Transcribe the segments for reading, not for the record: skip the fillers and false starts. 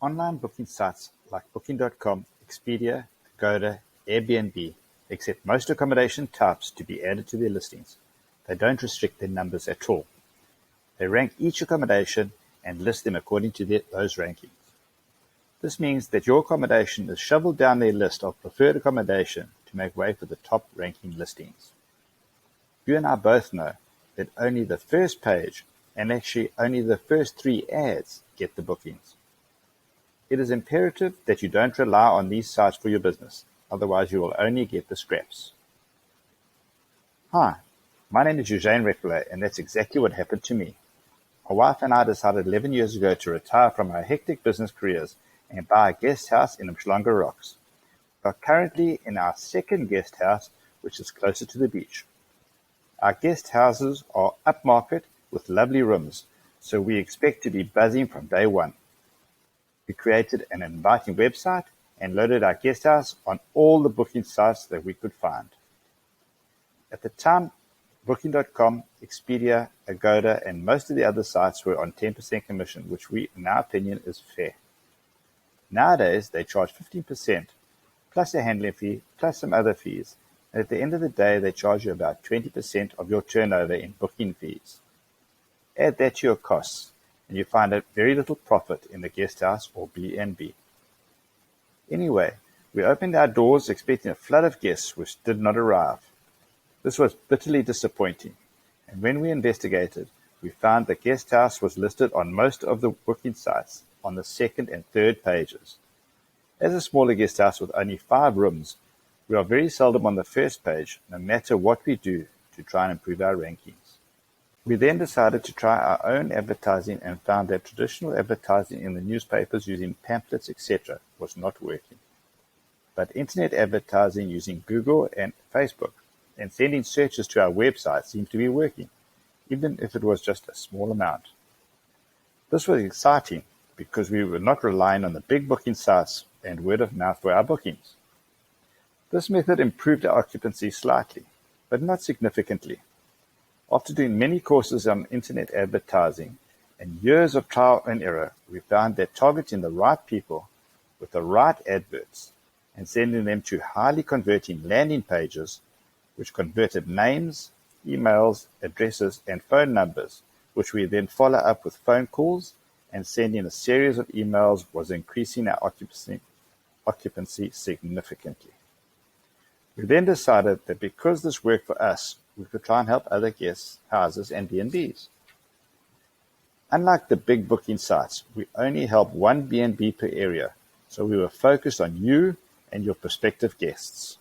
Online booking sites like Booking.com, Expedia, Agoda, Airbnb accept most accommodation types to be added to their listings. They don't restrict their numbers at all. They rank each accommodation and list them according to those rankings. This means that your accommodation is shoveled down their list of preferred accommodation to make way for the top ranking listings. You and I both know that only the first page and actually only the first 3 ads get the bookings. It is imperative that you don't rely on these sites for your business, otherwise you will only get the scraps. Hi, my name is Eugene Reckler, and that's exactly what happened to me. My wife and I decided 11 years ago to retire from our hectic business careers and buy a guest house in Umhlanga Rocks. We are currently in our second guest house, which is closer to the beach. Our guest houses are upmarket with lovely rooms, so we expect to be buzzing from day one. We created an inviting website and loaded our guest house on all the booking sites that we could find. At the time, Booking.com, Expedia, Agoda, and most of the other sites were on 10% commission, which in our opinion, is fair. Nowadays, they charge 15%, plus a handling fee, plus some other fees, and at the end of the day, they charge you about 20% of your turnover in booking fees. Add that to your costs, and you find out very little profit in the guest house or B&B. Anyway, we opened our doors expecting a flood of guests which did not arrive. This was bitterly disappointing, and when we investigated, we found the guest house was listed on most of the booking sites on the second and third pages. As a smaller guest house with only 5 rooms, we are very seldom on the first page, no matter what we do to try and improve our rankings. We then decided to try our own advertising and found that traditional advertising in the newspapers using pamphlets, etc. was not working. But internet advertising using Google and Facebook and sending searches to our website seemed to be working, even if it was just a small amount. This was exciting because we were not relying on the big booking sites and word of mouth for our bookings. This method improved our occupancy slightly, but not significantly. After doing many courses on internet advertising and years of trial and error, we found that targeting the right people with the right adverts and sending them to highly converting landing pages, which converted names, emails, addresses, and phone numbers, which we then follow up with phone calls and sending a series of emails, was increasing our occupancy significantly. We then decided that because this worked for us, we could try and help other guest houses and B&Bs. Unlike the big booking sites, we only help one B&B per area, so we were focused on you and your prospective guests.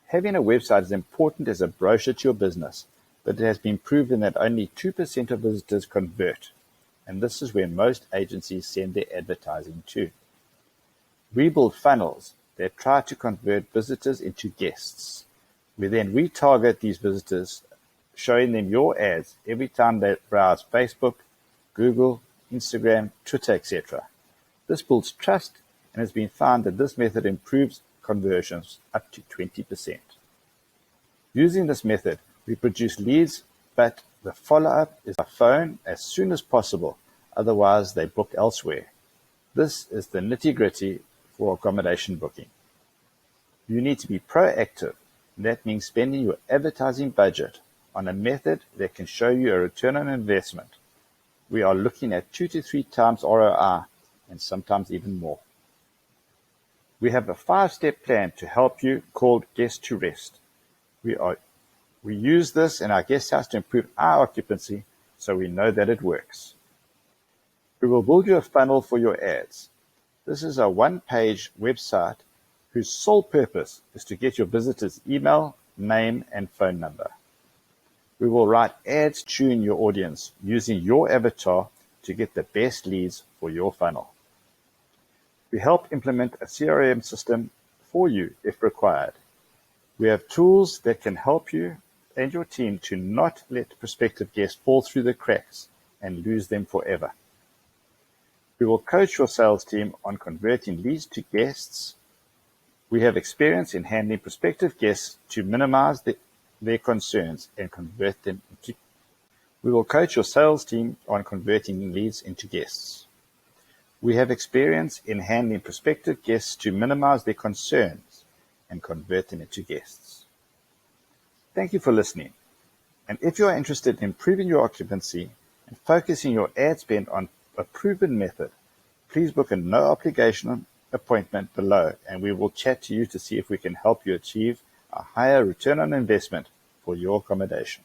Having a website is important as a brochure to your business, but it has been proven that only 2% of visitors convert, and this is where most agencies send their advertising to. We build funnels that try to convert visitors into guests. We then retarget these visitors, showing them your ads every time they browse Facebook, Google, Instagram, Twitter, etc. This builds trust and has been found that this method improves conversions up to 20%. Using this method, we produce leads, but the follow-up is by phone as soon as possible, otherwise they book elsewhere. This is the nitty-gritty for accommodation booking. You need to be proactive, and that means spending your advertising budget on a method that can show you a return on investment. We are looking at 2 to 3 times ROI, and sometimes even more. We have a 5-step plan to help you called Guest to Rest. We use this in our guest house to improve our occupancy, so we know that it works. We will build you a funnel for your ads. This is a 1-page website whose sole purpose is to get your visitors' email, name, and phone number. We will write ads to tune your audience using your avatar to get the best leads for your funnel. We help implement a CRM system for you if required. We have tools that can help you and your team to not let prospective guests fall through the cracks and lose them forever. We will coach your sales team on converting leads to guests. We have experience in handling prospective guests to minimize their concerns and convert them into. We will coach your sales team on converting leads into guests. We have experience in handling prospective guests to minimize their concerns and convert them into guests. Thank you for listening. And if you are interested in improving your occupancy and focusing your ad spend on a proven method, please book a no-obligation appointment below, and we will chat to you to see if we can help you achieve a higher return on investment for your accommodation.